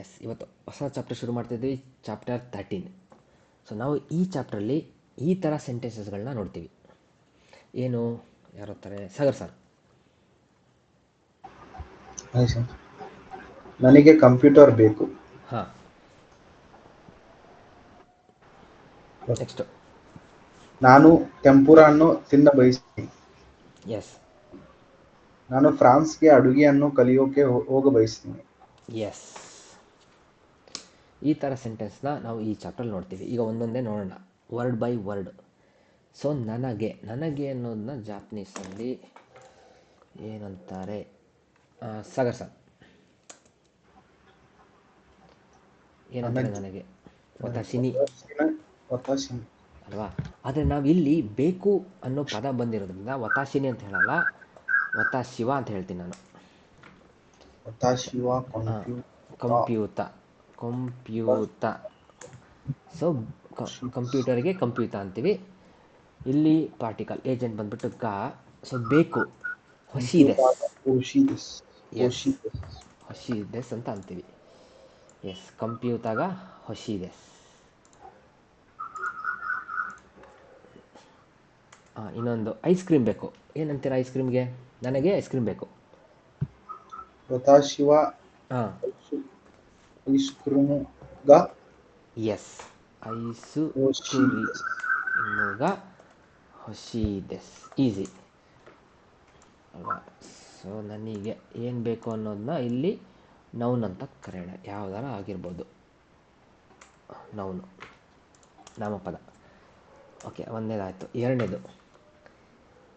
S, ಇವತ್ತು ಹೊಸ chapter ಶುರು ಮಾಡ್ತಿದ್ವಿ, ಚಾಪ್ಟರ್ 13. ಸೊ ನಾವು ಈ ಚಾಪ್ಟ್ರಲ್ಲಿ ಈ ಥರ ಸೆಂಟೆನ್ಸಸ್ಗಳನ್ನ ನೋಡ್ತೀವಿ. ಏನು, ಯಾರು ಓದ್ತಾರೆ? ಸಾಗರ್ ಸರ್. Hi sir. ನನಗೆ ಕಂಪ್ಯೂಟರ್ ಬೇಕು. ಹಾಂ, ನೆಕ್ಸ್ಟು. ನಾನು ಟೆಂಪುರಾನ್ನು ತಿನ್ನ ಬಯಸ್ತೀನಿ. ಎಸ್ ನಾನು ಫ್ರಾನ್ಸ್ಗೆ ಅಡುಗೆಯನ್ನು ಕಲಿಯೋಕೆ ಹೋಗ ಬಯಸ್ತೀನಿ. ಎಸ್, ಈ ಥರ ಸೆಂಟೆನ್ಸ್ನ ನಾವು ಈ ಚಾಪ್ಟ್ರಲ್ಲಿ ನೋಡ್ತೀವಿ. ಈಗ ಒಂದೊಂದೇ ನೋಡೋಣ, ವರ್ಡ್ ಬೈ ವರ್ಡ್. ಸೊ ನನಗೆ ಅನ್ನೋದನ್ನ ಜಾಪನೀಸಲ್ಲಿ ಏನಂತಾರೆ? ಸಾಗರ್ ಸರ್, ಏನಂತಾರೆ ನನಗೆ? ವತಾಶಿನಿ ವತಾಶಿನಿ. ಅಲ್ವಾ? ಆದರೆ ನಾವಿಲ್ಲಿ ಬೇಕು ಅನ್ನೋ ಪದ ಬಂದಿರೋದ್ರಿಂದ ವತಾಶಿನಿ ಅಂತ ಹೇಳಲ್ಲ, ವತಾಶಿವ ಅಂತ ಹೇಳ್ತೀನಿ ನಾನು. ವತಾಶಿವ ಕಂಪ್ಯೂತ. ಸೊ ಕಂಪ್ಯೂಟರ್ಗೆ ಕಂಪ್ಯೂತ ಅಂತೀವಿ. ಇಲ್ಲಿ ಪಾರ್ಟಿಕಲ್ ಏಜೆಂಟ್ ಬಂದ್ಬಿಟ್ಟು ಗ. ಸೊ ಬೇಕು, ಹೊಶಿದೆಸ್. ಎಸ್, ಹೊಶಿದೆಸ್ ಅಂತ ಅಂತೀವಿ. ಎಸ್, ಕಂಪ್ಯೂತಾಗ ಹೊಶಿದೆಸ್. ಇನ್ನೊಂದು, ಐಸ್ ಕ್ರೀಮ್ ಬೇಕು. ಏನಂತೀರ ಐಸ್ ಕ್ರೀಮ್ಗೆ? ನನಗೆ ಐಸ್ ಕ್ರೀಮ್ ಬೇಕು. ವತಾಶಿವ ಹಾಂ, ಐಸ್ ಕ್ರೀಮ್ಗ ಎಸ್, ಐಸು ಕುರಿಮುಗ ಹೊಶಿದೆಸ್. ಈಸಿ ಅಲ್ವಾ? ಸೊ ನನಗೆ ಏನು ಬೇಕು ಅನ್ನೋದನ್ನ ಇಲ್ಲಿ ನೌನ್ ಅಂತ ಕರೆಯೋಣ. ಯಾವ್ದಾರ ಆಗಿರ್ಬೋದು, ನೌನು, ನಾಮಪದ. ಓಕೆ, ಒಂದನೇದಾಯಿತು. ಎರಡನೇದು,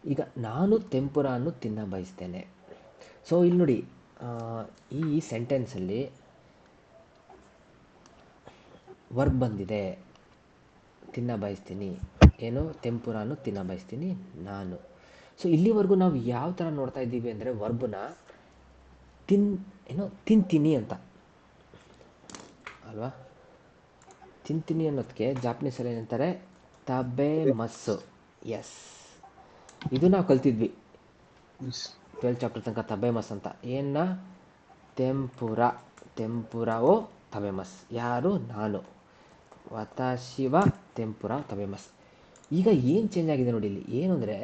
ಈಗ ನಾನು ಟೆಂಪುರಾನ್ನು ತಿನ್ನ ಬಯಸ್ತೇನೆ. ಸೊ ಇಲ್ಲಿ ನೋಡಿ, ಈ ಸೆಂಟೆನ್ಸಲ್ಲಿ ವರ್ಬ್ ಬಂದಿದೆ, ತಿನ್ನ ಬಯಸ್ತೀನಿ. ಏನು? ಟೆಂಪುರಾನ್ನು ತಿನ್ನ ಬಯಸ್ತೀನಿ ನಾನು. ಸೊ ಇಲ್ಲಿವರೆಗೂ ನಾವು ಯಾವ ಥರ ನೋಡ್ತಾ ಇದ್ದೀವಿ ಅಂದರೆ, ವರ್ಬ್ನ ತಿಂತೀನಿ ಅಂತ ಅಲ್ವಾ? ತಿಂತೀನಿ ಅನ್ನೋದಕ್ಕೆ ಜಾಪನೀಸಲ್ಲಿ ಏನಂತಾರೆ? ತಬೆ ಮಸ್ಸು. ಎಸ್, ಇದು ನಾವು ಕಲ್ತಿದ್ವಿ 12th ಚಾಪ್ಟರ್ ತನಕ, ತಬೆ ಮಸ್ ಅಂತ. ಏನ? ಟೆಂಪುರಾವೋ ತಬೆಮಸ್. ಯಾರು? ನಾನು. ವತಾಶಿವ ಟೆಂಪುರ ತಬೆಮಸ್. ಈಗ ಏನು ಚೇಂಜ್ ಆಗಿದೆ ನೋಡಿ ಇಲ್ಲಿ, ಏನು ಅಂದರೆ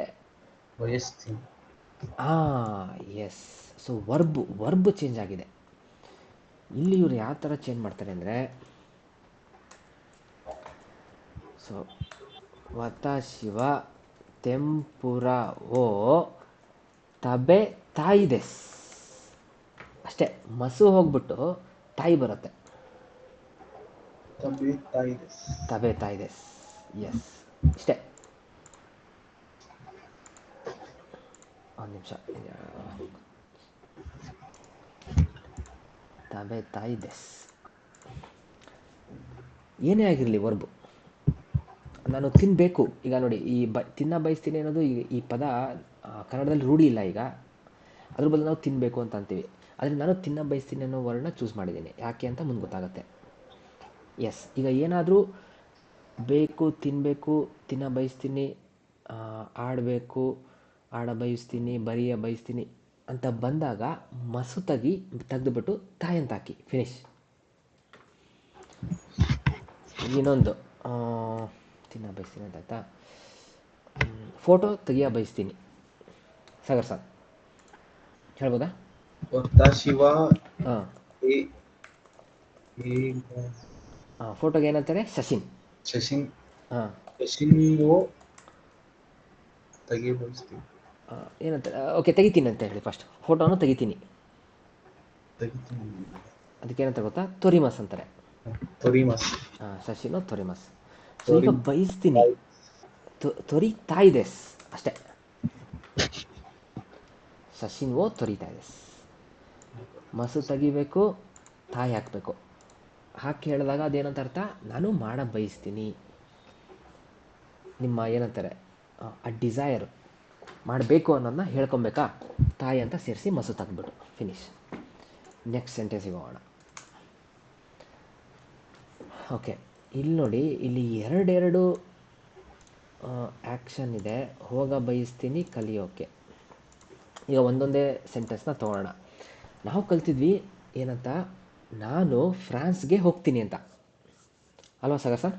ಬಯಸ್ತೀನಿ. ಎಸ್. ಸೊ ವರ್ಬ್ ಚೇಂಜ್ ಆಗಿದೆ. ಇಲ್ಲಿ ಇವ್ರು ಯಾವ ಥರ ಚೇಂಜ್ ಮಾಡ್ತಾರೆ ಅಂದರೆ, ಸೊ ವತಾಶಿವ ಟೆಂಪುರಾವೋ ತಬೆ ತಾಯಿದೆಸ್. ಅಷ್ಟೇ, ಮಸು ಹೋಗ್ಬಿಟ್ಟು ತಾಯಿ ಬರುತ್ತೆ. ತಬೆ ತಾಯಿದೆಸ್. ಎಸ್, ಇಷ್ಟೇ. ಒಂದು ನಿಮಿಷ. ತಬೆ ತಾಯಿದೆಸ್ ಏನೇ ಆಗಿರಲಿ ವರ್ಬು, ನಾನು ತಿನ್ನಬೇಕು. ಈಗ ನೋಡಿ, ಈ ತಿನ್ನ ಬಯಸ್ತೀನಿ ಅನ್ನೋದು ಈ ಪದ ಕನ್ನಡದಲ್ಲಿ ರೂಢಿ ಇಲ್ಲ. ಈಗ ಅದ್ರ ಬದಲು ನಾವು ತಿನ್ನಬೇಕು ಅಂತ ಅಂತೀವಿ. ಆದರೆ ನಾನು ತಿನ್ನ ಬಯಸ್ತೀನಿ ಅನ್ನೋ ವರ್ಡ್ನ ಚೂಸ್ ಮಾಡಿದ್ದೀನಿ. ಯಾಕೆ ಅಂತ ಮುಂದೆ ಗೊತ್ತಾಗುತ್ತೆ. ಎಸ್, ಈಗ ಏನಾದರೂ ಬೇಕು, ತಿನ್ನಬೇಕು, ತಿನ್ನ ಬಯಸ್ತೀನಿ, ಆಡಬೇಕು, ಆಡ ಬಯಸ್ತೀನಿ, ಬರೆಯ ಬಯಸ್ತೀನಿ ಅಂತ ಬಂದಾಗ ಮಸು ತೆಗೆದುಬಿಟ್ಟು ತಾಯಿ ಅಂತ ಹಾಕಿ, ಫಿನಿಶ್. ಇನ್ನೊಂದು, ತಿನ್ನ ಬಯಸ್ತೀನಿ ಅಂತ ಆಯ್ತಾ? ಫೋಟೋ ತೆಗಿಯ ಬಯಸ್ತೀನಿ. ಸಾಗರ್ ಸರ್ ಹೇಳ್ಬೋದಾ? ಹಾಂ, ಫೋಟೋಗೆ ಏನಂತಾರೆ? ಶಶಿನ್. ಹಾಂ, ಏನಂತಾರೆ? ಓಕೆ, ತೆಗಿತೀನಿ ಅಂತ ಹೇಳಿ. ಫಸ್ಟ್ ಫೋಟೋನು ತೆಗಿತೀನಿ, ಅದಕ್ಕೆ ಏನಂತ ಗೊತ್ತಾ? ತೊರಿಮಸ್ ಅಂತಾರೆ. ಶಶಿನೋ ತೊರಿಮಸ್. ಸೊ ಈಗ ಬಯಸ್ತೀನಿ, ತೊರಿತಾ ಇದೆಸ್. ಅಷ್ಟೇ, ಶಶಿನ್ವೋ ತೊರಿತಾ ಇದೆಸ್. ಮಸು ತೆಗಿಬೇಕು, ತಾಯಿ ಹಾಕಬೇಕು. ಹಾಕಿ ಹೇಳಿದಾಗ ಅದೇನಂತ ಅರ್ಥ? ನಾನು ಮಾಡ ಬಯಸ್ತೀನಿ. ನಿಮ್ಮ ಏನಂತಾರೆ, ಆ ಡಿಸೈರ್ ಮಾಡಬೇಕು ಅನ್ನೋದನ್ನ ಹೇಳ್ಕೊಬೇಕಾ? ತಾಯಿ ಅಂತ ಸೇರಿಸಿ ಮಸು ತೆಗೆದ್ಬಿಟ್ಟು ಫಿನಿಶ್. ನೆಕ್ಸ್ಟ್ ಸೆಂಟೆನ್ಸಿಗೆ ಹೋಗೋಣ. ಓಕೆ, ಇಲ್ಲಿ ನೋಡಿ, ಇಲ್ಲಿ ಎರಡೆರಡು ಆ್ಯಕ್ಷನ್ ಇದೆ. ಹೋಗ ಬಯಸ್ತೀನಿ, ಕಲಿಯೋಕೆ. ಈಗ ಒಂದೊಂದೇ ಸೆಂಟೆನ್ಸ್ನ ತೊಗೊಳ್ಳೋಣ. ನಾವು ಕಲ್ತಿದ್ವಿ ಏನಂತ? ನಾನು ಫ್ರಾನ್ಸ್ಗೆ ಹೋಗ್ತೀನಿ ಅಂತ ಅಲ್ವಾ ಸಾಗರ್ ಸರ್?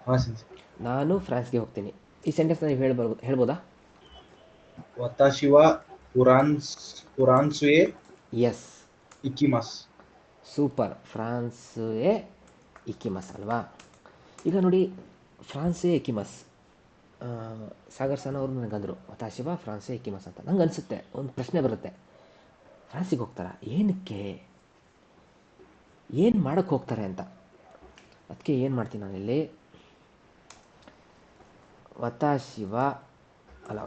ಹಾಂ ಸೆನ್ಸೆ. ನಾನು ಫ್ರಾನ್ಸ್ಗೆ ಹೋಗ್ತೀನಿ. ಈ ಸೆಂಟೆನ್ಸ್ ನೀವು ಹೇಳ್ಬೋದಾ? ವತಾಶಿವ ಫುರಾನ್ಸುಯೆ ಎಸ್, ಇಕಿಮಾಸ್. ಸೂಪರ್. ಫ್ರಾನ್ಸೇ ಇಕಿಮಸ್ ಅಲ್ವಾ? ಈಗ ನೋಡಿ, ಫ್ರಾನ್ಸೇ ಇಕಿಮಸ್, ಸಾಗರ್ ಸನ್ ಅವರು ನನಗಂದರು ವತಾಶಿವ ಫ್ರಾನ್ಸೇ ಇಕಿಮಸ್ ಅಂತ. ನಂಗೆ ಅನಿಸುತ್ತೆ, ಒಂದು ಪ್ರಶ್ನೆ ಬರುತ್ತೆ, ಫ್ರಾನ್ಸಿಗೆ ಹೋಗ್ತಾರಾ ಏನಕ್ಕೆ, ಏನು ಮಾಡೋಕ್ಕೆ ಹೋಗ್ತಾರೆ ಅಂತ. ಅದಕ್ಕೆ ಏನು ಮಾಡ್ತೀನಿ ನಾನಿಲ್ಲಿ, ವತಾಶಿವ ಅಲ್ಲ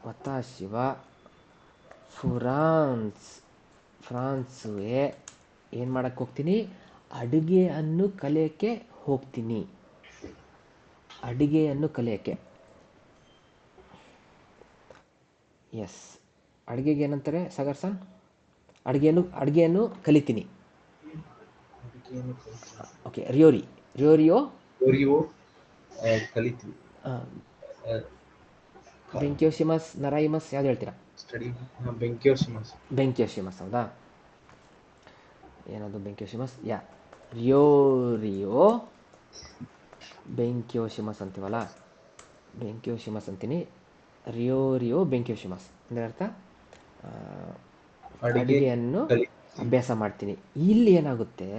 ವತಾಶಿವ ಫ್ರಾನ್ಸುವೆ ಏನು ಮಾಡೋಕ್ಕೆ ಹೋಗ್ತೀನಿ, ಅಡುಗೆಯನ್ನು ಕಲಿಯೋಕ್ಕೆ ಹೋಗ್ತೀನಿ. ಅಡುಗೆಯನ್ನು ಕಲಿಯೋಕ್ಕೆ. ಎಸ್, ಅಡುಗೆಗೆ ಏನಂತಾರೆ ಸಾಗರ್ ಸನ್? ಅಡುಗೆಯನ್ನು ಕಲಿತೀನಿ. ಓಕೆ, ರಿಯೋರಿಯೋ ಕಲಿತೀವಿ. ಬೆಂಕ್ಯೋಶಿಮಸ್, ನರಾಯಿಮಸ್ ಯಾವ್ದು ಹೇಳ್ತೀರಾ? ಸ್ಟಡಿ. ಬೆಂಕಿಯೋಶಿಮಾಸ್. ಬೆಂಕ್ಯೋಶಿಮಸ್ ಹೌದಾ? ಏನದು ಬೆಂಕ್ಯೋಶಿಮಸ್? ರಿಯೋರಿಯೋ ಬೆಂಕ್ಯೋಶಿಮಸ್ ಅಂತೀವಲ್ಲ, ಬೆಂಕ್ಯೋಶಿಮಸ್ ಅಂತೀನಿ. ರಿಯೋರಿಯೋ ಬೆಂಕ್ಯೋಶಿಮಸ್ ಅಂದರೆ ಅರ್ಥ ಅಡುಗೆಯನ್ನು ಅಭ್ಯಾಸ ಮಾಡ್ತೀನಿ. ಇಲ್ಲಿ ಏನಾಗುತ್ತೆ,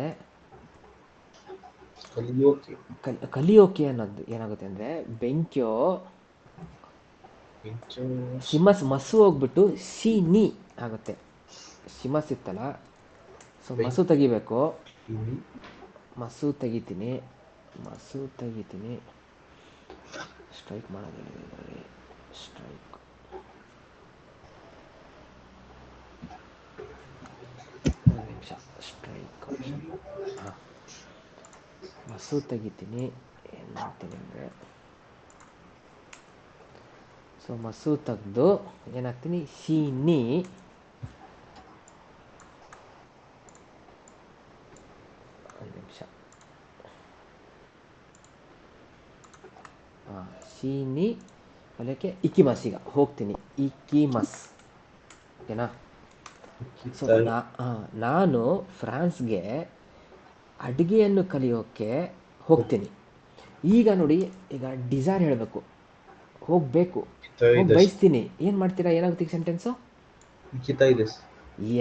ಕಲಿಯೋಕೆ ಅನ್ನೋದು ಏನಾಗುತ್ತೆ ಅಂದರೆ, ಶಿಮಸ್ ಮಸು ಹೋಗ್ಬಿಟ್ಟು ಶಿನಿ ಆಗುತ್ತೆ. ಶಿಮಸ್ ಇತ್ತಲ್ಲ, ಸೊ ಮಸು ತೆಗಿಬೇಕು. ಮಸು ತೆಗಿತೀನಿ. ಸ್ಟ್ರೈಕ್ ಮಾಡೋದಿಲ್ಲ ಇದರಲ್ಲಿ. ಸ್ಟ್ರೈಕ್ ಒಂದು ನಿಮಿಷ. ಸ್ಟ್ರೈಕ್ ಹಾಂ, ಮಸು ತೆಗಿತೀನಿ. ಏನು ಮಾಡ್ತೀನಿ ಅಂದರೆ, ಸೊ ಮಸು ತೆಗೆದು ಏನಾಗ್ತೀನಿ, ಶೀನಿ ಒಂದು ನಿಮಿಷ. ಶೀನಿ ಕಲಿಯೋಕ್ಕೆ ಇಕಿಮಸ್. ಈಗ ಹೋಗ್ತೀನಿ, ಇಕಿಮಸ್. ಓಕೆನಾ? ಸೊ ನಾನು ಫ್ರಾನ್ಸ್ಗೆ ಅಡುಗೆಯನ್ನು ಕಲಿಯೋಕ್ಕೆ ಹೋಗ್ತೀನಿ. ಈಗ ನೋಡಿ, ಈಗ ಡಿಸೈರ್ ಹೇಳಬೇಕು, ಹೋಗಬೇಕು, ಬಯಸ್ತೀನಿ. ಏನು ಮಾಡ್ತೀರಾ? ಏನಾಗುತ್ತೆ ಈಗ ಸೆಂಟೆನ್ಸು? ಇಕಿತಾಯಿದೆಸ್.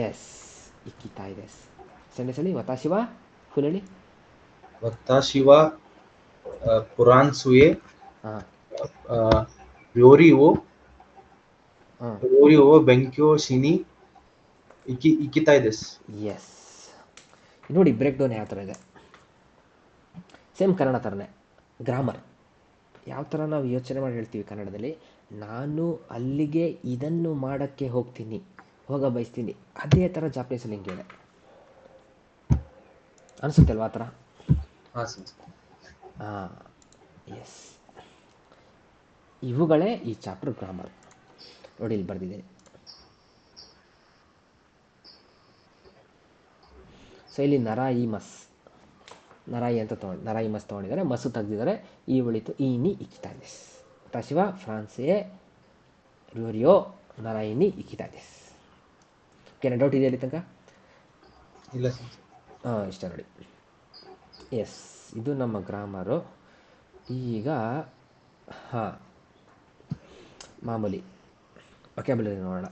ಎಸ್, ಇಕಿತಾಯಿದೆಸ್. ಸೆಂಟೆನ್ಸಲ್ಲಿ ವತಾಶಿವ ಫುಲ್ ಹೇಳಿ. ವತಾಶಿವ ಫುರಾನ್ಸುಯೆ ಹಾಂ, ರಿಯೋರಿಯೋ ಬೆಂಕ್ಯೋಶಿನಿ ಇಕಿತಾಯಿದೆಸ್. ಎಸ್. ನೋಡಿ ಬ್ರೇಕ್ ಡೌನ್ ಯಾವ ಥರ ಇದೆ, ಸೇಮ್ ಕನ್ನಡ ಥರನೇ. ಗ್ರಾಮರ್ ಯಾವ ಥರ ನಾವು ಯೋಚನೆ ಮಾಡಿ ಹೇಳ್ತೀವಿ ಕನ್ನಡದಲ್ಲಿ, ನಾನು ಅಲ್ಲಿಗೆ ಇದನ್ನು ಮಾಡೋಕ್ಕೆ ಹೋಗ್ತೀನಿ, ಹೋಗ ಬಯಸ್ತೀನಿ, ಅದೇ ಥರ ಜಾಪನೀಸಲ್ಲಿ ಹಿಂಗೆ ಹೇಳಿ ಅನಿಸುತ್ತೆ ಅಲ್ವಾ ಆ ಥರ? ಹಾಂ, ಎಸ್. ಇವುಗಳೇ ಈ ಚಾಪ್ಟರ್ ಗ್ರಾಮರ್. ನೋಡಿ ಇಲ್ಲಿ ಬರೆದಿದ್ದೀನಿ. ಸೊ ಇಲ್ಲಿ ನರಾಯಿ ಅಂತ ನರಾಯಿಮಸ್ ತೊಗೊಂಡಿದ್ದಾರೆ, ಮಸು ತೆಗೆದಿದ್ದಾರೆ. ಈ ಉಳಿತು ಈನಿ ಇಕಿತಾಯಿದೆಸ್. ವತಾಶಿವ ಫ್ರಾನ್ಸೇ ರಿಯೋರಿಯೋ ನರಾಯಿನಿ ಇಕಿತಾಯಿದೆಸ್. ಓಕೆನಾ? ಡೌಟ್ ಇದೆಯಾ ಅಲ್ಲಿ ತನಕ? ಇಲ್ಲ. ಇಷ್ಟ ನೋಡಿ. ಎಸ್, ಇದು ನಮ್ಮ ಗ್ರಾಮರು. ಈಗ ಮಾಮೂಲಿ ವೊಕ್ಯಾಬ್ಯುಲರಿ ನೋಡೋಣ.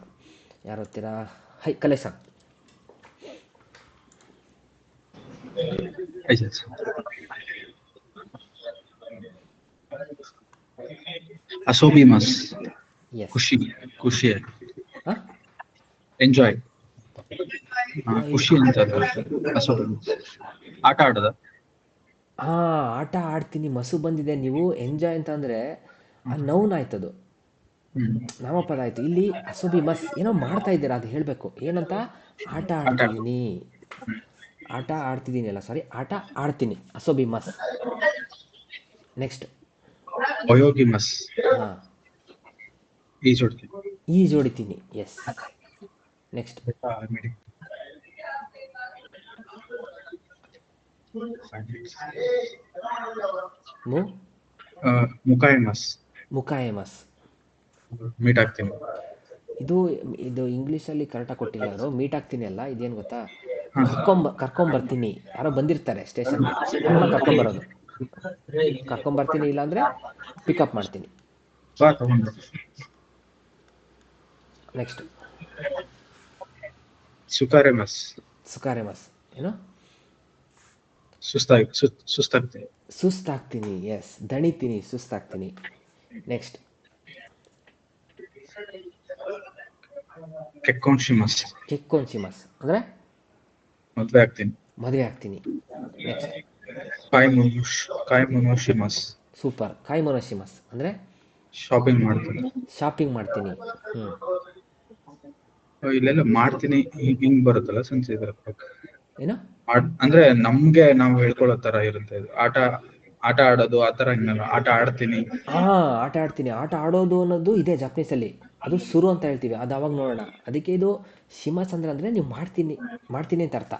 ಯಾರು ಓದ್ತೀರಾ? ಕಲೇಶನ್. ಅಸೋಬಿಮಸ್, ಎಸ್. ಖುಷಿ, ಎಂಜಾಯ್, ಖುಷಿ ಅಂತ. ಆಟ ಆಡೋದ? ಆಟ ಆಡ್ತೀನಿ, ಮಸು ಬಂದಿದೆ. ನೀವು ಎಂಜಾಯ್ ಅಂತ ಅಂದರೆ ನೌನ್ ಆಯ್ತದು, ನಾಮಪದ ಆಯ್ತು. ಇಲ್ಲಿ ಅಸೋಬಿಮಸ್ ಏನೋ ಮಾಡ್ತಾ ಇದ್ದೀರಾ, ಅದು ಹೇಳಬೇಕು. ಏನಂತ? ಆಟ ಆಡ್ತಿದ್ದೀನಿ. ಆಟ ಆಡ್ತೀನಿ, ಅಸೋಬಿಮಸ್. ನೆಕ್ಸ್ಟ್ ಒಯೋಗಿಮಸ್, ಹಾಂ, ಈಜೊಡಿತೀನಿ. ಎಸ್. ನೆಕ್ಸ್ಟ್ ಮುಕಾಯಮಸ್, ಮುಕಾಯಮಸ್, ಮೀಟ್ ಆಗ್ತೀನಿ. ಇದು ಇದು ಇಂಗ್ಲೀಷಲ್ಲಿ ಕರೆಕ್ಟಾಗಿ ಕೊಟ್ಟಿಲ್ಲ ಅವರು. ಮೀಟ್ ಆಗ್ತೀನಿ ಅಲ್ಲ, ಇದೇನು ಗೊತ್ತಾ, ಹಾ. ಕರ್ಕೊಂಬರ್ತೀನಿ. ಯಾರೋ ಬಂದಿರ್ತಾರೆ ಸ್ಟೇಷನ್ಗೆ, ಅವ್ರನ್ನ ಕರ್ಕೊಂಬರೋದು. ಕರ್ಕೊಂಬರ್ತೀನಿ, ಇಲ್ಲಾಂದರೆ ಪಿಕಪ್ ಮಾಡ್ತೀನಿ. ಬಾ ತಗೊಂಡು. ನೆಕ್ಸ್ಟ್ ಸುಕಾರೆಮಸ್. ಸುಕಾರೆಮಸ್. ಏನು? ಸುಸ್ತಾಗ್ತೀನಿ. ಸುಸ್ತಾಗ್ತೀನಿ. ಎಸ್, ದಣಿತೀನಿ, ಸುಸ್ತಾಗ್ತೀನಿ. ನೆಕ್ಸ್ಟ್ ಕೆಕ್ಕೋನ್ಶಿಮಸ್. ಕೆಕ್ಕೋನ್ಶಿಮಸ್ ಅಂದರೆ ಮದ್ವೆ ಆಗ್ತೀನಿ. ಮದುವೆ ಆಗ್ತೀನಿ. ನೆಕ್ಸ್ಟ್ ಕಾಯ್ಮೊನೋಶಿಮಸ್. ಸೂಪರ್. ಕಾಯ್ಮೊನೋಶಿಮಸ್ ಅಂದರೆ ಶಾಪಿಂಗ್ ಮಾಡ್ತೀನಿ. ಶಾಪಿಂಗ್ ಮಾಡ್ತೀನಿ. ಇಲ್ಲೆಲ್ಲ ಮಾಡ್ತೀನಿ ಹಿಂಗ್ ಬರುತ್ತಲ್ಲ ಸೆನ್ಸ್ ಇದ್ರ ಏನು? ಅಂದ್ರೆ ನಮ್ಗೆ ನಾವು ಹೇಳ್ಕೊಳ್ಳೋ ತರ ಇರುತ್ತೆ ಇದು. ಆಟ ಆಡೋದು ಆ ತರ ಹಿಂಗಲ್ಲ. ಆಟ ಆಡ್ತೀನಿ. ಆಟ ಆಡ್ತೀನಿ. ಆಟ ಆಡೋದು ಅನ್ನೋದು ಇದೆ ಜಾಪನೀಸಲ್ಲಿ, ಅದು ಸುರು ಅಂತ ಹೇಳ್ತೀವಿ. ಅದು ಅವಾಗ ನೋಡೋಣ. ಅದಕ್ಕೆ ಇದು ಶಿಮಸ್ ಅಂದರೆ ನೀವು ಮಾಡ್ತೀನಿ ಅಂತ ಅರ್ಥ.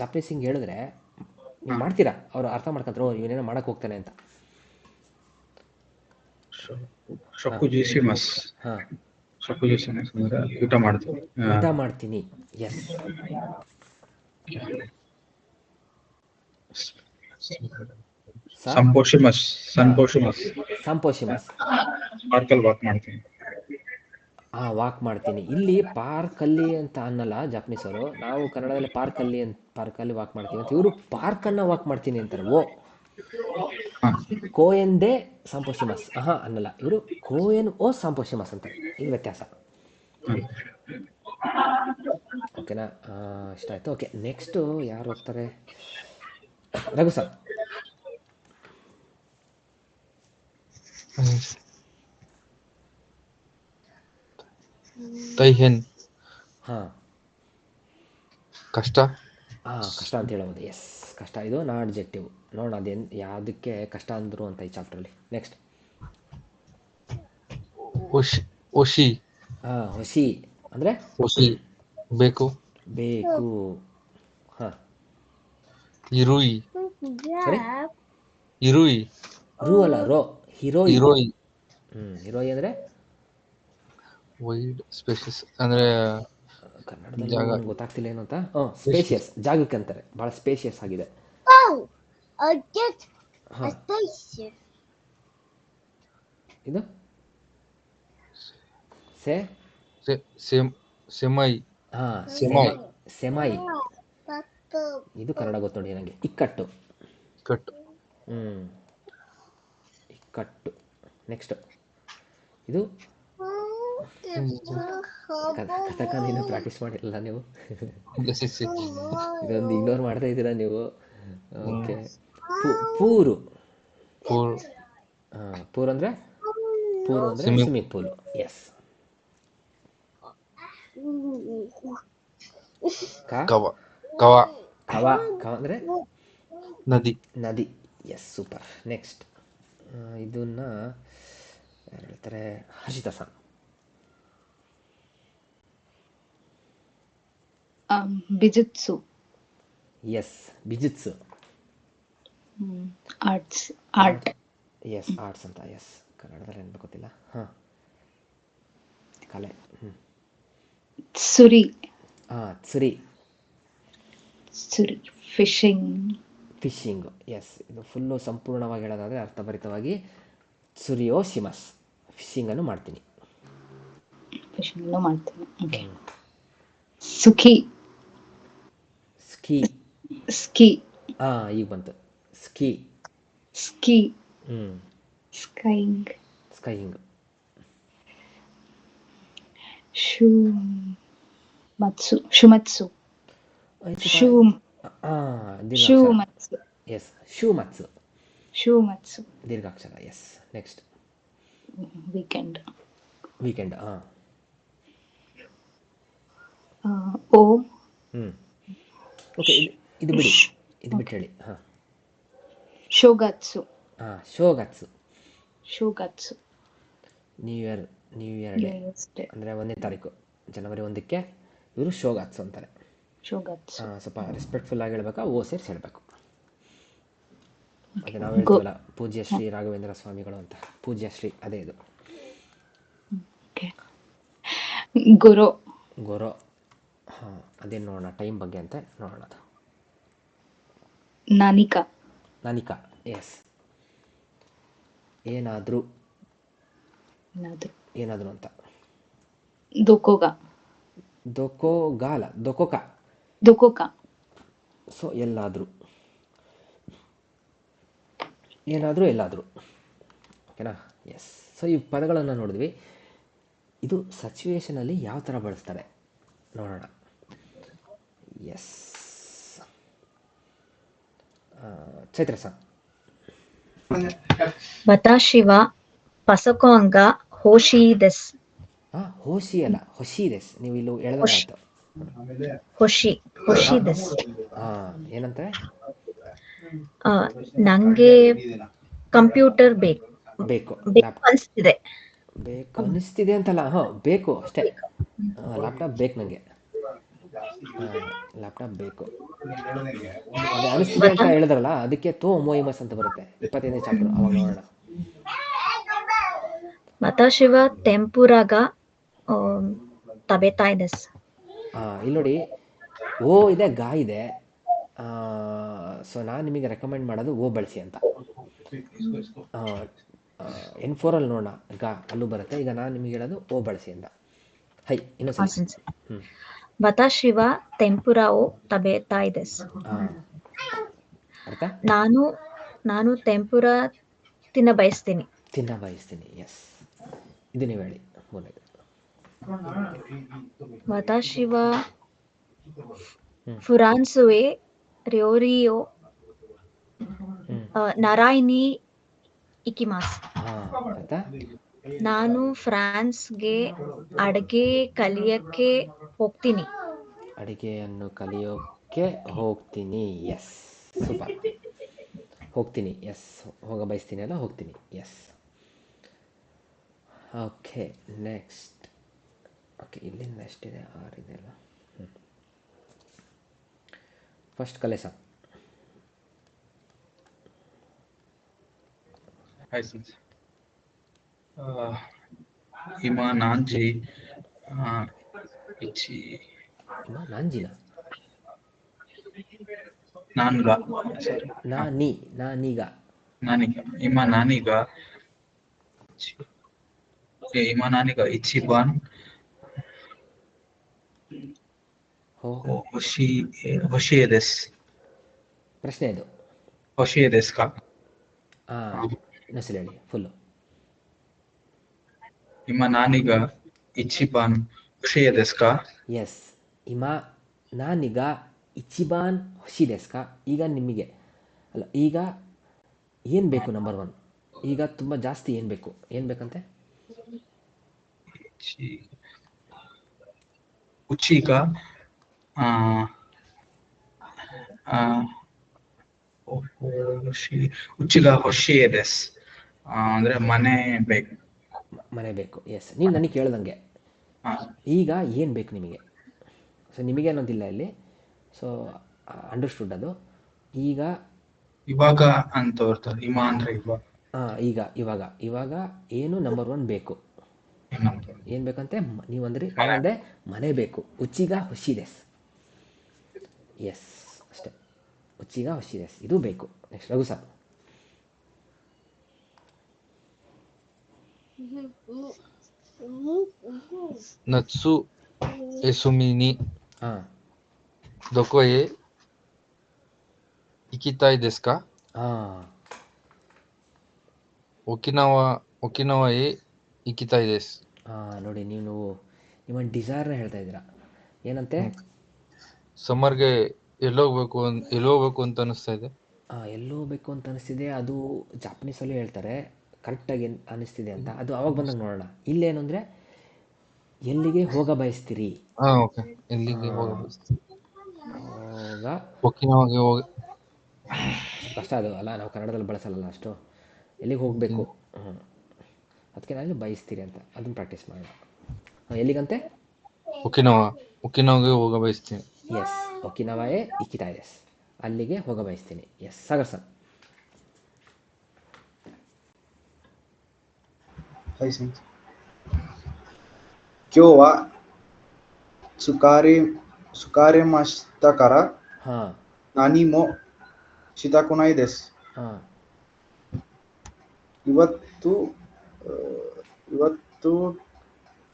ಜಾಪನೀಸ್ ಹಿಂಗೆ ಹೇಳಿದ್ರೆ ನೀವು ಮಾಡ್ತೀರಾ, ಅವ್ರು ಅರ್ಥ ಮಾಡ್ಕೊಂತಾರೆ, ಇವನೇನೋ ಮಾಡಕ್ಕೆ ಹೋಗ್ತಾನೆ ಅಂತ. ಶೊಕುಜಿಶಿಮಸ್. ಹಾಂ, ಶೊಕುಜಿಶಿಮಸ್ ಅಂದ್ರೆ ಊಟ ಮಾಡ್ತೀನಿ. ಊಟ ಮಾಡ್ತೀನಿ. ಎಸ್. ಸಂಪೋಷಿಮಸ್. ಸಂಪೋಷಿಮಸ್. ಪಾರ್ಕಲ್ಲಿ ವಾಕ್ ಮಾಡ್ತೀನಿ. ವಾಕ್ ಮಾಡ್ತೀನಿ. ಇಲ್ಲಿ ಪಾರ್ಕಲ್ಲಿ ಅಂತ ಅನ್ನಲ್ಲ ಜಾಪನೀಸವರು. ನಾವು ಕನ್ನಡದಲ್ಲಿ ಪಾರ್ಕಲ್ಲಿ ವಾಕ್ ಮಾಡ್ತೀವಿ ಅಂತ, ಇವರು ಪಾರ್ಕನ್ನು ವಾಕ್ ಮಾಡ್ತೀನಿ ಅಂತಾರೆ. ಕೋಯೆಂದೆ ಸಂಪೋಷಿಮಸ್ ಅನ್ನಲ್ಲ, ಇವರು ಕೋಯೆನ್ ಓ ಸಂಪೋಷಿಮಸ್ ಅಂತಾರೆ. ಇದು ವ್ಯತ್ಯಾಸ. ಓಕೆನಾ? ಇಷ್ಟ ಆಯಿತು. ಓಕೆ, ನೆಕ್ಸ್ಟು ಯಾರು ಹೋಗ್ತಾರೆ? ರಘು ಸರ್. ತೈಹೆನ್. ಹಾಂ, ಕಷ್ಟ. ಕಷ್ಟ ಅಂತ ಹೇಳ್ಬೋದು. ಎಸ್, ಕಷ್ಟ. ಇದು ನಾನ್ ಅಡ್ಜೆಕ್ಟಿವ್. ನೋಡೋಣ ಅದೇನು ಯಾವುದಕ್ಕೆ ಕಷ್ಟ ಅಂದರು ಅಂತ ಈ ಚಾಪ್ಟ್ರಲ್ಲಿ. ನೆಕ್ಸ್ಟ್ ಒಶಿ. ಹೊಸಿ ಅಂದರೆ ಒಶಿ ಬೇಕು. ಹಾಂ. ಇರುಯಿ. ಸರಿ, ಇರುಯಿ. ರೂ ಅಲ್ಲ, ರೋ. ಹಿರೋಯಿ. ಹಿರೋಯಿ ಅಂದರೆ ವೈಡ್ ಸ್ಪೇಸಸ್ ಅಂದ್ರೆ ಕನ್ನಡದಲ್ಲಿ ನನಗೆ ಗೊತ್ತಾಗ್ತಿಲ್ಲ ಏನು ಅಂತ. ಸ್ಪೇಷಿಯಸ್, ಜಾಗಕ್ಕೆ ಅಂತಾರೆ. ಭಾಳ ಸ್ಪೇಷಿಯಸ್ ಆಗಿದೆ. ಇದು ಸೆಮೈ. ಸೆಮೈ. ಇದು ಕನ್ನಡ ಗೊತ್ತು ನೋಡಿ ನನಗೆ. ಇಕ್ಕಟ್ಟು. ಇಕ್ಕಟ್ಟು. ನೆಕ್ಸ್ಟ್ ಇದು ಕಥಕಳಿನ ಪ್ರಾಕ್ಟೀಸ್ ಮಾಡಿರಲ್ಲ ನೀವು. ಇದೊಂದು ಇಗ್ನೋರ್ ಮಾಡ್ತಾ ಇದ್ದೀರಾ ನೀವು. ಓಕೆ. ಪೂರು. ಪೂರ್ ಅಂದರೆ ಸ್ವಿಮ್ಮಿಂಗ್ ಪೂಲ್. ಎಸ್. ಕವ ಅಂದರೆ ನದಿ. Yes, super. ನೆಕ್ಸ್ಟ್ ಇದನ್ನ ಯಾರು ಹೇಳ್ತಾರೆ? ಹರ್ಷಿತಾ ಸರ್. ಬಿಜುತ್ಸು. ಎಸ್, ಬಿಜುತ್ಸು. ಆರ್ಟ್. ಎಸ್, ಆರ್ಟ್ಸ್ ಅಂತ. ಎಸ್, ಕನ್ನಡದಲ್ಲಿ ಏನು ಗೊತ್ತಿಲ್ಲ. ಕಲೆ. ಸುರಿ. ಫಿಶಿಂಗ್. ಎಸ್, ಇದು ಫುಲ್ಲು ಸಂಪೂರ್ಣವಾಗಿ ಹೇಳೋದಾದರೆ ಅರ್ಥಭರಿತವಾಗಿ ಸುರಿಯೋ ಶಿಮಸ್. ಫಿಶಿಂಗನ್ನು ಮಾಡ್ತೀನಿ. ಸುಖಿ. ಸ್ಕಿ. ಈಗ ಬಂತು. ಸ್ಕಿ. ಸ್ಕೈಯಿಂಗ್. ಶುಮತ್ಸು. ಎಸ್, ಶೂಮತ್ಸು. ದೀರ್ಘಾಕ್ಷರ. ಎಸ್. Next weekend. ಓಕೆ, ಇದು ಬಿಟ್ಟು ಹೇಳಿ. ಶೋಗತ್ಸು. ನ್ಯೂ ಇಯರ್ ಡೇ ಅಂದರೆ 1ನೇ ತಾರೀಕು, ಜನವರಿ 1ಕ್ಕೆ ಇವರು ಶೋಗಾತ್ಸು ಅಂತಾರೆ. ಸ್ವಲ್ಪ ರೆಸ್ಪೆಕ್ಟ್ಫುಲ್ ಆಗಿ ಹೇಳ್ಬೇಕಾ, ಸೇರಿಸಿ ಹೇಳಬೇಕು. ಅದೇ ನಾವು ಹೇಳ್ತೀವಲ್ಲ, ಪೂಜ್ಯ ಶ್ರೀ ರಾಘವೇಂದ್ರ ಸ್ವಾಮಿಗಳು ಅಂತ. ಪೂಜ್ಯ ಶ್ರೀ ಅದೇ ಇದು. ಗುರು. ಗೊರೋ. ಹಾಂ, ಅದೇನು ನೋಡೋಣ, ಟೈಮ್ ಬಗ್ಗೆ ಅಂತ ನೋಡೋಣ. ಅದು ನಾನಿಕಾ. ನಾನಿಕಾ. ಎಸ್. ಏನಾದರೂ ಏನಾದ್ರು. ಏನಾದರೂ ಅಂತ. ದೊಕೋಗ. ದೊಕೋಗಾಲ, ದೊಕೋಕ. ದೊಕೋಕ. ಸೊ ಎಲ್ಲಾದರೂ, ಏನಾದರೂ ಎಲ್ಲಾದರೂ. ಓಕೆನಾ? ಎಸ್. ಸೊ ಈ ಪದಗಳನ್ನು ನೋಡಿದ್ವಿ. ಇದು ಸಿಚುವೇಶನಲ್ಲಿ ಯಾವ ಥರ ಬಳಸ್ತಾರೆ ನೋಡೋಣ. ಎಸ್. ಚೈತ್ರ ಸರ್. 私はパソコンが欲しいです。 ಹಾಂ, ಹೋಶಿ ಅಲ್ಲ, ಹೊಶಿ ದೆಸ್. ನೀವು ಇಲ್ಲಿ ಎಳೆದಾಯ್ತು. 欲しいです。 ಹಾಂ, ಏನಂತಾರೆ? ನಂಗೆ ಕಂಪ್ಯೂಟರ್ ಬೇಕು. ಬೇಕು. ಬೇಕು ಅನಿಸ್ತಿದೆ. ಬೇಕು ಅನ್ನಿಸ್ತಿದೆ ಅಂತಲ್ಲ, ಹಾಂ ಬೇಕು ಅಷ್ಟೇ. ಲ್ಯಾಪ್ಟಾಪ್ ಬೇಕು ನನಗೆ. ಲ್ಯಾಪ್ಟಾಪ್ ಬೇಕು. ಅದೇ ಅನಿಸ್ತಿದೆ ಅಂತ ಹೇಳಿದ್ರಲ್ಲ, ಅದಕ್ಕೆ ತೋ ಮೋಯಿಮಸ್ ಅಂತ ಬರುತ್ತೆ 25ನೇ ಚಾಪ್ಟರ್, ಅವಾಗ ನೋಡೋಣ. 私は天ぷらが食べたいです。ಇಲ್ಲಿ ನೋಡಿ, ಓ ಇದೆ, ಗಾ ಇದೆ. ಸೊ ನಾನು ನಿಮಗೆ ರೆಕಮೆಂಡ್ ಮಾಡೋದು ಓ ಬಳಸಿ ಅಂತ. N4 ನೋಡೋಣ, ಗಾ ಅಲ್ಲೂ ಬರುತ್ತೆ. ಈಗ ನಾನು ನಿಮಗೆ ಹೇಳೋದು ಓ ಬಳಸಿ ಅಂತ. ಹೈ, ಇನ್ನೊಂದ್ಸಲ. 私は天ぷらを食べたいです。 ಅರ್ಥ? ನಾನು ತೆಂಪುರ ತಿನ್ನ ಬಯಸ್ತೀನಿ. ತಿನ್ನ ಬಯಸ್ತೀನಿ. ಎಸ್. ಇದು ನೀವು ಹೇಳಿ ಮೂರನೇದು. 私はフランスへ料理を習いに行きます。 ಆಯ್ತಾ? ನಾನು ಫ್ರಾನ್ಸ್ಗೆ ಅಡುಗೆ ಕಲಿಯಕ್ಕೆ ಹೋಗ್ತೀನಿ. ಅಡಿಗೆಯನ್ನು ಕಲಿಯೋಕ್ಕೆ ಹೋಗ್ತೀನಿ. Yes, super. ಹೋಗ್ತೀನಿ, ಎಸ್. ಹೋಗ ಬಯಸ್ತೀನಿ ಅಲ್ಲ, ಹೋಗ್ತೀನಿ. ಎಸ್. Okay, next. ಓಕೆ, ಇಲ್ಲಿಂದ ಎಷ್ಟಿದೆ? 6 ಇದೆ ಅಲ್ಲ. ಫಸ್ಟ್ ಕಲೇಸ. ಇಮ ನಾಂಜಿ ಇಚ್ಚಿ ನಾಂಜಿನ ನಾನ್ಗ ನಾನೀಗ ಇಮ ನಾನೀಗ ಇಚ್ಚಿಬಾನ್ ಹೊಶಿ ಎದೆಸ್. ಪ್ರಶ್ನೆ ಇದು. ಹೊಶಿ ಎದೆಸ್ ಕಾ? ಇನ್ನೊಂದ್ಸಲ ಹೇಳಿ ಫುಲ್ಲು. ಇಮ ನಾನೀಗ ಇಚ್ಚಿಬಾನ್ ಹೊಶಿ ಎದೆಸ್ ಕಾ? ಎಸ್. ಇಮ ನಾನೀಗ ಇಚಿಬಾನ್ ಹೊಶಿ ದೆಸ್ ಕಾ? ಈಗ ನಿಮಗೆ ಅಲ್ಲ, ಈಗ ಏನು ಬೇಕು? ನಂಬರ್ 1, ಈಗ ತುಂಬ ಜಾಸ್ತಿ ಏನು ಬೇಕು? ಏನು ಬೇಕಂತೆ? ಉಚ್ಚಿಗ ಉಚ್ಚಿಗ ಹೊಶಿ ಎದೆಸ್ ಅಂದ್ರೆ ಮನೆ ಬೇಕು. ಮನೆ ಬೇಕು. ಎಸ್. ನೀವು ನನಗೆ ಕೇಳ್ದಂಗೆ ಈಗ ಏನು ಬೇಕು ನಿಮಗೆ? ಸೊ ನಿಮಗೆ ಅನ್ನೋದಿಲ್ಲ ಇಲ್ಲಿ. ಸೊ ಅಂಡರ್ಸ್ಟುಡ್ ಅದು. ಈಗ ಇವಾಗ ಅಂತ ಬರ್ತದೆ. ಇಮ ಅಂದ್ರೆ ಇವಾಗ ಏನು ನಂಬರ್ 1 ಬೇಕು? ಏನು ಬೇಕಂತೆ? ನೀವು ಅಂದ್ರಿ, ನಾನಂದೆ ಮನೆ ಬೇಕು. ಉಚ್ಚಿಗ ಹೊಶಿದೆಸ್. ಎಸ್, ಅಷ್ಟೇ. ಉಚ್ಚಿಗ ಹೊಶಿದೆಸ್, ಇದು ಬೇಕು. Next Raghu sir. ನತ್ಸು ಎಸುಮಿನಿ ದೊಕೊ ಎ ಇಕಿತಾಯ್ ದೆಸ್ ಕಾ? ಒಕಿನಾವಾ ಎ ಇಕಿತಾಯ್ ದೆಸ್. ನೋಡಿ, ನೀವು ನಿಮ್ಮ ಡಿಸೈರ್ನ ಹೇಳ್ತಾ ಇದ್ದೀರಾ. ಏನಂತೆ? ಸಮ್ಮರ್ಗೆ ಎಲ್ಲೋಗ್ಬೇಕು ಅಂತ ಅನಿಸ್ತಾ ಇದೆ. ಎಲ್ಲೋಗ್ಬೇಕು ಅಂತ ಅನಿಸ್ತಿದೆ. ಅದು ಜಾಪನೀಸಲ್ಲೂ ಹೇಳ್ತಾರೆ ಕರೆಕ್ಟಾಗಿ ಅನಿಸ್ತಿದೆ ಅಂತ. ಅದು ಅವಾಗ ಬಂದಾಗ ನೋಡೋಣ. ಇಲ್ಲೇನು ಅಂದರೆ, ಎಲ್ಲಿಗೆ ಹೋಗ ಬಯಸ್ತೀರಿ? ಓಕೆ, ಎಲ್ಲಿಗೆ ಹೋಗ ಬಯಸ್ತೀರಿ? ಕಷ್ಟ ಅದು ಅಲ್ಲ, ನಾವು ಕನ್ನಡದಲ್ಲಿ ಬಳಸಲ್ಲ ಅಷ್ಟು. ಎಲ್ಲಿಗೆ ಹೋಗಬೇಕು? ಅದಕ್ಕೆ ನಾನು ಬಯಸ್ತೀರಿ ಅಂತ. ಅದನ್ನು ಪ್ರಾಕ್ಟೀಸ್ ಮಾಡೋಣ. ಎಲ್ಲಿಗಂತೆ? ಒಕಿನಾವಾಗೆ ಹೋಗ ಬಯಸ್ತೀನಿ. ಎಸ್. ಒಕಿನಾವಾಯೇ ಇಕಿತಾಯ್ ದೆಸ್. ಅಲ್ಲಿಗೆ ಹೋಗ ಬಯಸ್ತೀನಿ. ಎಸ್. ಸಾಗರ್ ಸರ್. ಕ್ಯೋ ವಾ ಸುಕಾರೆ ಸುಕಾರೆ ಮಸ್ತಕರ ಹಾ ನಾನಿಮೋ ಶಿತಾಕುನೈ ದೆಸ್. ಹಾ ಇವತ್ತು ಆ, ಇವತ್ತು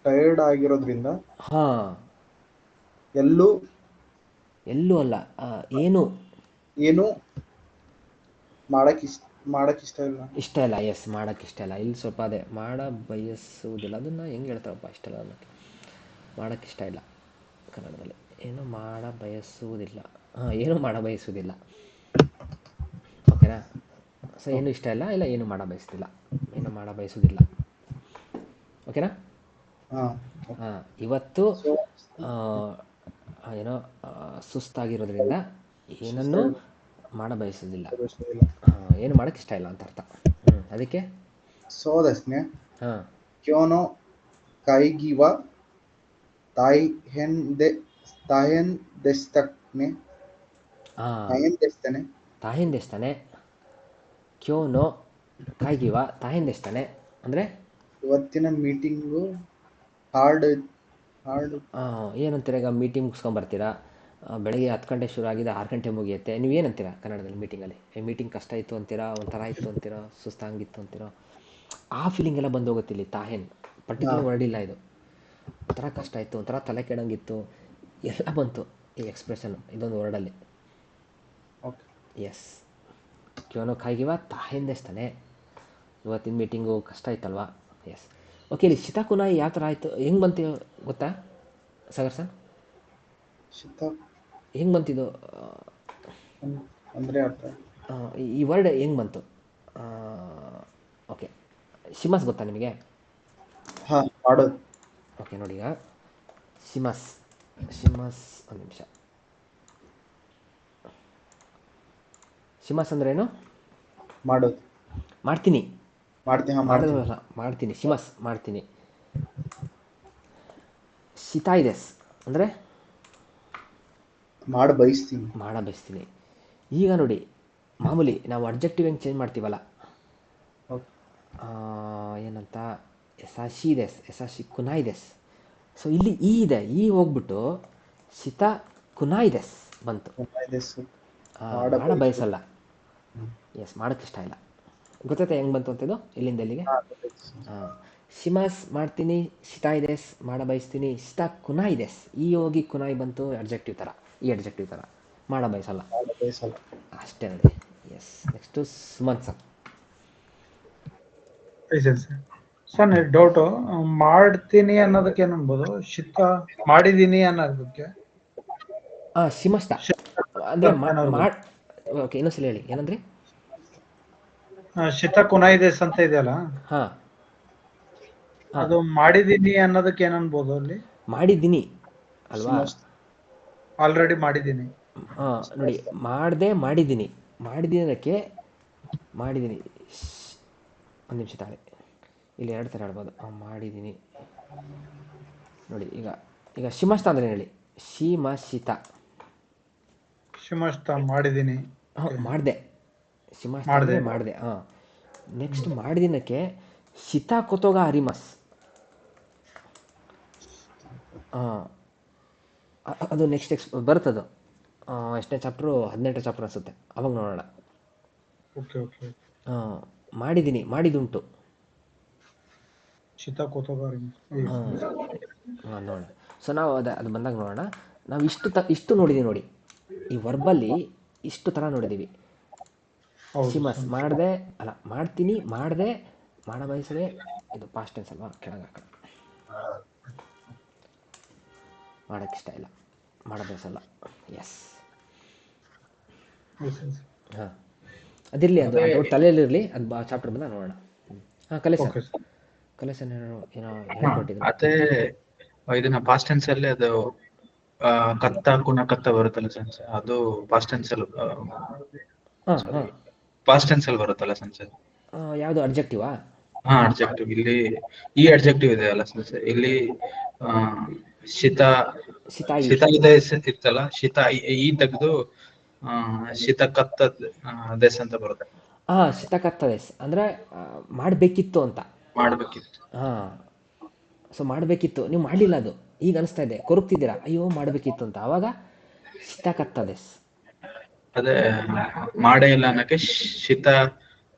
ಟಯರ್ಡ್ ಆಗಿರೋದ್ರಿಂದ ಹಾ ಎಲ್ಲೂ ಎಲ್ಲೂ ಅಲ್ಲ, ಏನು ಏನು ಮಾಡಕ್ ಇಷ್ಟ ಇಲ್ಲ. ಇಷ್ಟ ಇಲ್ಲ. ಎಸ್, ಮಾಡೋಕ್ಕೆ ಇಷ್ಟ ಇಲ್ಲ. ಇಲ್ಲಿ ಸ್ವಲ್ಪ ಅದೇ ಮಾಡ ಬಯಸುವುದಿಲ್ಲ, ಅದನ್ನು ಹೆಂಗೆ ಹೇಳ್ತಾರಪ್ಪ, ಇಷ್ಟ ಇಲ್ಲ ಅನ್ನೋಕ್ಕೆ. ಮಾಡೋಕ್ಕೆ ಇಷ್ಟ ಇಲ್ಲ ಕನ್ನಡದಲ್ಲಿ. ಏನು ಮಾಡ ಬಯಸುವುದಿಲ್ಲ. ಏನು ಮಾಡ ಬಯಸುವುದಿಲ್ಲ. ಓಕೆನಾ? ಸೊ ಏನು ಇಷ್ಟ ಇಲ್ಲ, ಇಲ್ಲ ಏನು ಮಾಡ ಬಯಸುವುದಿಲ್ಲ, ಏನು ಮಾಡ ಬಯಸುವುದಿಲ್ಲ. ಓಕೆನಾ? ಹಾ ಇವತ್ತು ಸೊ ಏನೋ ಸುಸ್ತಾಗಿರೋದ್ರಿಂದ ಏನನ್ನು ಮಾಡ ಬಯಸುವುದಿಲ್ಲ. ಏನು ಮಾಡೋಕ್ಕೆ ಇಷ್ಟ ಇಲ್ಲ ಅಂತ ಅರ್ಥ. ಅದಕ್ಕೆ ಸೊ ದೆಸ್ನೆ ಹಾಂ ಕ್ಯೋನೋ ಕೈಗಿವ ತಾಯೆನ್ ದೆಸ್ತನೆ ತಾಯೆನ್ ದೆಸ್ತನೆ ತಾಹಿಂದೆಸ್ತಾನೆ. ಕ್ಯೋನೋ ಕಾಯ್ಗಿವ ತಾಹಿಂದೆಸ್ತಾನೆ ಅಂದರೆ ಇವತ್ತಿನ ಮೀಟಿಂಗು ಹಾರ್ಡ್ ಏನಂತೀರ? ಈಗ ಮೀಟಿಂಗ್ ಮುಗಿಸ್ಕೊಂಬರ್ತೀರಾ, ಬೆಳಗ್ಗೆ 10 ಗಂಟೆ ಶುರು ಆಗಿದೆ, 6 ಗಂಟೆ ಮುಗಿಯುತ್ತೆ. ನೀವು ಏನಂತೀರಾ ಕನ್ನಡದಲ್ಲಿ ಮೀಟಿಂಗಲ್ಲಿ? ಮೀಟಿಂಗ್ ಕಷ್ಟ ಇತ್ತು ಅಂತೀರಾ, ಒಂಥರ ಇತ್ತು ಅಂತೀರಾ, ಸುಸ್ತಾಗಿತ್ತು ಅಂತೀರಾ? ಆ ಫೀಲಿಂಗ್ ಎಲ್ಲ ಬಂದು ಹೋಗುತ್ತೆ ಇಲ್ಲಿ. ತಾಹೇನ್ ಪರ್ಟಿಕ್ಯುಲರ್ ವರ್ಡ್ ಇಲ್ಲ ಇದು. ಒಂಥರ ಕಷ್ಟ ಇತ್ತು, ಒಂಥರ ತಲೆ ಕೆಡಂಗಿತ್ತು, ಎಲ್ಲ ಬಂತು ಈ ಎಕ್ಸ್ಪ್ರೆಷನ್ ಇದೊಂದು ವರ್ಡಲ್ಲಿ. ಓಕೆ. ಎಸ್, ಕ್ಯೋನೋ ಕಾಯ್ಗಿವ ತಾಹಿಂದೆಸ್ತಾನೆ. ಇವತ್ತಿನ ಮೀಟಿಂಗು ಕಷ್ಟ ಇತ್ತಲ್ವಾ? ಎಸ್. ಓಕೆ, ಇಲ್ಲಿ ಶಿತಾಕುನಾಯಿ ಯಾವ ಥರ ಆಯಿತು, ಹೆಂಗೆ ಬಂತು ಗೊತ್ತಾ ಸಾಗರ್ ಸರ್? ಹೆಂಗೆ ಬಂತಿದ್ದು ಅಂದ್ರೆ ಅರ್ಥ ಈ ವರ್ಡ್ ಹೆಂಗೆ ಬಂತು? ಓಕೆ, ಶಿಮಸ್ ಗೊತ್ತಾ ನಿಮಗೆ? ಹಾ ಮಾಡೋದು. ಓಕೆ, ನೋಡಿ ಈಗ ಶಿಮಸ್ ಒಂದು ನಿಮಿಷ. ಶಿಮಸ್ ಅಂದ್ರೇನು? ಮಾಡೋದು. ಮಾಡ್ತೀನಿ, ಮಾಡ್ತೀನಿ. ಮಾಡ್ತೀನಿ. ಶಿಮಸ್ ಮಾಡ್ತೀನಿ. ಶಿತಾಯಿದೆಸ್ ಅಂದರೆ ಮಾಡ ಬಯಸ್ತೀನಿ. ಮಾಡ ಬಯಸ್ತೀನಿ. ಈಗ ನೋಡಿ, ಮಾಮೂಲಿ ನಾವು ಅಡ್ಜೆಕ್ಟಿವ್ ಹೆಂಗೆ ಚೇಂಜ್ ಮಾಡ್ತೀವಲ್ಲ, ಏನಂತ, ಎಸಾಶಿದೆಸ್, ಎಸಾಶಿ ಕುನಾಯಿದೆಸ್. ಸೊ ಇಲ್ಲಿ ಈ ಇದೆ, ಈ ಹೋಗ್ಬಿಟ್ಟು ಶಿತಾ ಕುನಾಯಿದೆಸ್ ಬಂತು. ಮಾಡ ಬಯಸಲ್ಲ. ಎಸ್, ಮಾಡೋಕ್ಕೆ ಇಷ್ಟ ಇಲ್ಲ. ಗೊತ್ತಾಯ್ತಾ ಹೆಂಗೆ ಬಂತು ಅಂತಿದ್ದು ಇಲ್ಲಿಂದ ಎಲ್ಲಿಗೆ? ಶಿಮಸ್ ಮಾಡ್ತೀನಿ, ಶಿತಾಯಿದೆಸ್ ಮಾಡ ಬಯಸ್ತೀನಿ, ಶಿತಾ ಕುನಾಯಿದೆಸ್. ಈ ಹೋಗಿ ಕುನಾಯಿ ಬಂತು, ಅಡ್ಜೆಕ್ಟಿವ್ ಥರ. ಈ ಅಡ್ಜೆಕ್ಟಿವ್ ಥರ ಮಾಡ ಬಯಸಲ್ಲ ಅಷ್ಟೇ ನೋಡಿ. Yes, next Sumanth sir. Sir doubt, ಮಾಡ್ತೀನಿ ಅನ್ನೋದಕ್ಕೆ ಏನು ಅನ್ಬೋದು? ಮಾಡಿದೀನಿ ಅನ್ನೋದಕ್ಕೆ ಶಿಮಸ್ತ ಅಂದರೆ ಓಕೆ, ಇನ್ನೊಂದ್ಸಲ ಹೇಳಿ, ಏನಂದ್ರಿ? ಶಿತ ಕುನಾಯಿದೆಸ್ ಅಂತ ಇದೆಯಲ್ಲ, ಹಾಂ, ಅದು ಮಾಡಿದೀನಿ ಅನ್ನೋದಕ್ಕೆ ಏನ್ ಅನ್ಬೋದು ಅಲ್ಲಿ? ಮಾಡಿದ್ದೀನಿ ಅಲ್ವಾ? ಆಲ್ರೆಡಿ ಮಾಡಿದ್ದೀನಿ. ನೋಡಿ, ಮಾಡಿದ್ದೀನಿ ಅದಕ್ಕೆ ಮಾಡಿದ್ದೀನಿ. ಒಂದು ನಿಮಿಷ ತಾಳೆ, ಇಲ್ಲಿ 2 ಥರ ಹೇಳ್ಬೋದು. ಮಾಡಿದ್ದೀನಿ ನೋಡಿ. ಈಗ ಶಿಮಸ್ತ ಅಂದರೆ ಹೇಳಿ, ಶಿಮಶಿತ. ಮಾಡಿದ್ದೀನಿ, ಮಾಡಿದೆ. ಶಿಮಸ್ತ ಮಾಡಿದೆ. ನೆಕ್ಸ್ಟ್ ಮಾಡಿದಿನಕ್ಕೆ ಶಿತಾ ಕೊತೋಗ ಅರಿಮಸ್. ಅದು ನೆಕ್ಸ್ಟ್ ಬರುತ್ತದು. ಎಷ್ಟನೇ ಚಾಪ್ಟ್ರು? 18ನೇ ಚಾಪ್ಟರ್ ಅನಿಸುತ್ತೆ, ಅವಾಗ ನೋಡೋಣ. ಮಾಡಿದ್ದೀನಿ, ಮಾಡಿದುಂಟು. ನೋಡೋಣ. ಸೊ ನಾವು ಅದು ಬಂದಾಗ ನೋಡೋಣ. ನಾವು ಇಷ್ಟು ನೋಡಿದ್ದೀವಿ ನೋಡಿ, ಈ ವರ್ಬಲ್ಲಿ ಇಷ್ಟು ಥರ ನೋಡಿದ್ದೀವಿ. ಶಿಮಸ್ ಮಾಡಿದೆ, ಅಲ್ಲ ಮಾಡ್ತೀನಿ, ಮಾಡಿದೆ, ಮಾಡ ಬಯಸದೆ. ಇದು ಪಾಸ್ಟ್ ಟೆನ್ಸ್ ಅಲ್ವಾ? ಕೆಳಗೆ ಹಾಕೋಣ. ಮಾಡೋಕ್ಕೆ ಇಷ್ಟ ಇಲ್ಲ, ಮಾಡ ಬಯಸಲ್ಲ. ಎಸ್. ಹಾಂ, ಅದಿರಲಿ, ಅದು ತಲೆಯಲ್ಲಿರಲಿ. ಅದು ಚಾಪ್ಟರ್ ಬಂದಾಗ ನೋಡೋಣ. ಕಲೆಕ್ಷನ್ ಏನೋ ಹೇಳ್ಕೊಟ್ಟಿದ್ರು. ಅದೇ ಇದನ್ನ ಪಾಸ್ಟ್ ಟೆನ್ಸ್ ಅಲ್ಲಿ ಅದು ಕತ್ತ ಕುಣ ಕತ್ತ ಬರುತ್ತಲ್ಲ ಸೆನ್ಸ್, ಅದು ಪಾಸ್ಟ್ ಟೆನ್ಸ್ ಅಲ್ಲಿ ಬರುತ್ತಲ್ಲ ಸೆನ್ಸ್. ಯಾವುದು ಅಡ್ಜೆಕ್ಟಿವಾ? ಅಡ್ಜೆಕ್ಟಿವ್. ಇಲ್ಲಿ ಈ ಅಡ್ಜೆಕ್ಟಿವ್ ಇದೆ ಅಲ್ಲ ಸೆನ್ಸ್, ಇಲ್ಲಿ ಶಿತ ಇದೆ ಇತ್ತಲ್ಲ, ಶಿತ ಈ ತೆಗೆದು ಶಿತ ಕತ್ತ ದೇಶ ಅಂತ ಬರುತ್ತೆ. ಶಿತ ಕತ್ತ ದೇಶ ಅಂದ್ರೆ ಮಾಡಬೇಕಿತ್ತು ಅಂತ. ಮಾಡಬೇಕಿತ್ತು. ಸೊ ಮಾಡಬೇಕಿತ್ತು, ನೀವು ಮಾಡಲಿಲ್ಲ. ಅದು ಈಗ ಅನಿಸ್ತಾ ಇದೆ, ಕೊರಗ್ತಿದ್ದೀರಾ, ಅಯ್ಯೋ ಮಾಡಬೇಕಿತ್ತು ಅಂತ. ಆವಾಗ ಶಿತಕತ್ತದೆಸ್. ಅದೇ ಮಾಡೇ ಇಲ್ಲ ಅನ್ನಕ್ಕೆ ಶಿತ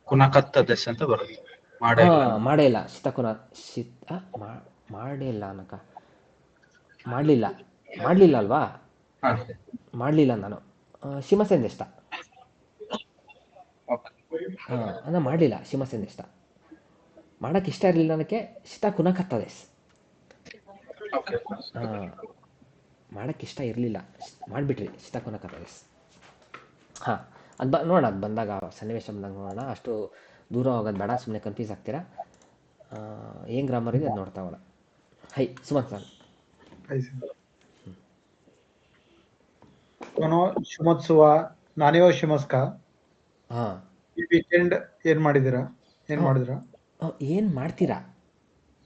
ಕುನಕತ್ತದೆಸ್ ಅಂತ ಬರುತ್ತೆ. ಮಾಡೇ ಇಲ್ಲ ಹಾಂ, ಮಾಡೇ ಇಲ್ಲ, ಶಿತಕುನ ಶಿತ ಮಾಡೇ ಇಲ್ಲ ಅನ್ನಕ ಮಾಡಲಿಲ್ಲ, ಮಾಡಲಿಲ್ಲ ಅಲ್ವಾ, ಅದೇ. ಮಾಡಲಿಲ್ಲ ನಾನು. ಶಿಮಸೆಂದೆಷ್ಟ. ಓಕೆ. ಹಾಂ, ನಾನು ಮಾಡಲಿಲ್ಲ, ಶಿಮಸೆಂದೆಷ್ಟ. ಮಾಡೋಕ್ಕೆ ಇಷ್ಟ ಇರಲಿಲ್ಲ ನನಗೆ, ಶಿತ ಕುನಕತ್ತದೆಸ್. ಓಕೆ. ಹಾಂ, ಮಾಡೋಕ್ಕೆ ಇಷ್ಟ ಇರಲಿಲ್ಲ, ಮಾಡಿಬಿಟ್ರಿ, ಶಿತ ಕುನಕತ್ತದೆಸ್. ಹಾಂ, ಅದು ನೋಡೋಣ, ಅದು ಬಂದಾಗ, ಸನ್ನಿವೇಶ ಬಂದಾಗ ನೋಡೋಣ. ಅಷ್ಟು ದೂರ ಹೋಗೋದು ಬೇಡ, ಸುಮ್ಮನೆ ಕನ್ಫ್ಯೂಸ್ ಆಗ್ತೀರಾ. ಏನು ಗ್ರಾಮರ್ ಇದೆ ಅದು ನೋಡ್ತಾ ಹೋಗೋಣ. High Sumanth sir. ನಾನು ಶಿವಮೊತ್ಸವ ನಾನೇವ ಶಿಮಸ್ಕ ಹಾಂ, ಈ ವೀಕೆಂಡ್ ಏನ್ ಮಾಡಿದೀರಾ? ಏನ್ ಮಾಡಿದ್ರಾ? ಏನು ಮಾಡ್ತೀರಾ?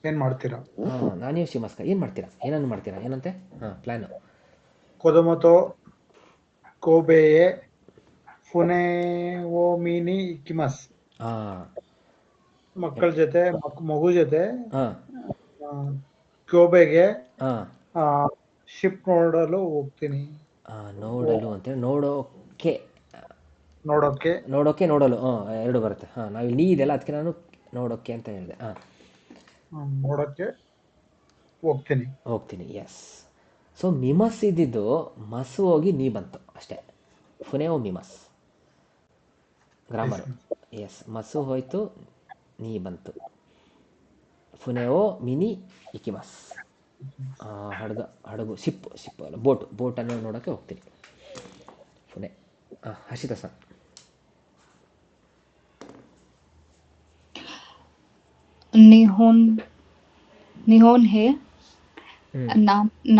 ಏನ್ ಮಾಡ್ತೀರಾ? ಹಾಂ, ನಾನೇ ಶಿಮಸ್ಕ ಏನು ಮಾಡ್ತೀರಾ, ಏನನ್ನು ಮಾಡ್ತೀರಾ, ಏನಂತೆ? ಹಾಂ, ಪ್ಲ್ಯಾನು. ಕೊದೊಮೊತೊ ಕೋಬೆಯೆ ಫುನೆವೋಮಿನಿ ಇಕಿಮಸ್. ಹಾಂ ಮಕ್ಕಳ ಜೊತೆ ಮಗು ಜೊತೆ ಹಾಂ ಕೋಬೆಗೆ ಹಾಂ ಶಿಪ್ ನೋಡಲು ಹೋಗ್ತೀನಿ. ನೋಡಲು ಅಂತೇಳಿ, ನೋಡೋಕೆ, ನೋಡೋಕೆ ನೋಡೋಕೆ, ನೋಡಲು, ಹಾಂ, ಎರಡು ಬರುತ್ತೆ. ಹಾಂ, ನಾವು ಇಲ್ಲಿ ಇದೆಲ್ಲ ಅದಕ್ಕೆ ನಾನು ನೋಡೋಕೆ ಅಂತ ಹೇಳಿದೆ. ಹಾಂ, ನೋಡೋಕೆ ಹೋಗ್ತೀನಿ. ಹೋಗ್ತೀನಿ, ಎಸ್. ಸೊ ಮಿಮಸ್ ಇದ್ದಿದ್ದು ಮಸು ಹೋಗಿ ನೀ ಬಂತು ಅಷ್ಟೇ. ಫುನೆವೋ ಮಿಮಸ್ ಗ್ರಾಮರು. ಎಸ್, ಮಸು ಹೋಯ್ತು, ನೀ ಬಂತು. ಫುನೆವೋ ಮಿನಿ ಇಕಿಮಸ್. ಹಡಗು, ಶಿಪ್ ಅಲ್ಲ, ಬೋಟನ್ನು ನೋಡೋಕ್ಕೆ ಹೋಗ್ತೀನಿ. ಫುನೆ. ಹರ್ಷಿತಾ ಸರ್. ನಿಹೋನ್ ಹೇ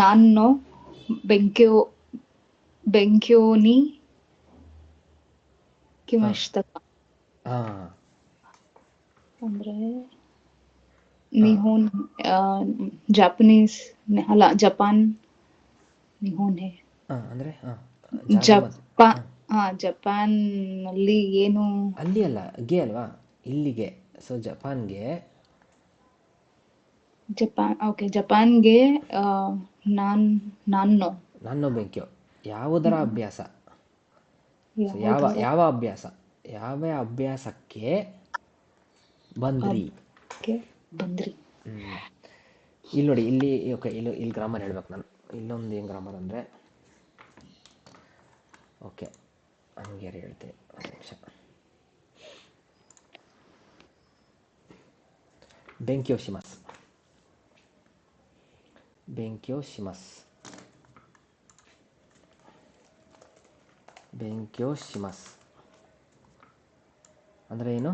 ನಾನು ಬೆಂಕ್ಯೋನಿ ಕಿಮಷ್ಟಕ ಅಂದ್ರೆ ನಿಹೋನ್ ಜಾಪನೀಸ್ ಅಲ್ಲ, ಜಪಾನ್ ನಿಹೋನ್ ಹೇ ಅಂದರೆ ಜಪಾನ್ ಅಲ್ಲಿ ಏನು ಅಲ್ಲಿ ಅಲ್ಲ, ಗೆ ಅಲ್ವಾ, ಇಲ್ಲಿಗೆ. ಸೊ ಜಪಾನ್ಗೆ, ಜಪಾನ್ಗೆ ನಾನು ಬೆಂಕ್ಯೋ. ಯಾವುದರ ಅಭ್ಯಾಸ, ಯಾವ ಅಭ್ಯಾಸ, ಯಾವ ಅಭ್ಯಾಸಕ್ಕೆ ಬಂದ್ರಿ. ಇಲ್ಲಿ ನೋಡಿ, ಇಲ್ಲಿ ಓಕೆ, ಇಲ್ಲಿ ಗ್ರಾಮರ್ ಹೇಳ್ಬೇಕು ನಾನು. ಇಲ್ಲೊಂದು ಏನು ಗ್ರಾಮರ್ ಅಂದರೆ, ಓಕೆ ಹಂಗೆ ಹೇಳ್ತೀನಿ, ಒಂದು ನಿಮಿಷ. ಬೆಂಕ್ಯೋಶಿಮಸ್, ಬೆಂಕ್ಯೋಶಿಮಸ್ ಅಂದರೆ ಏನು?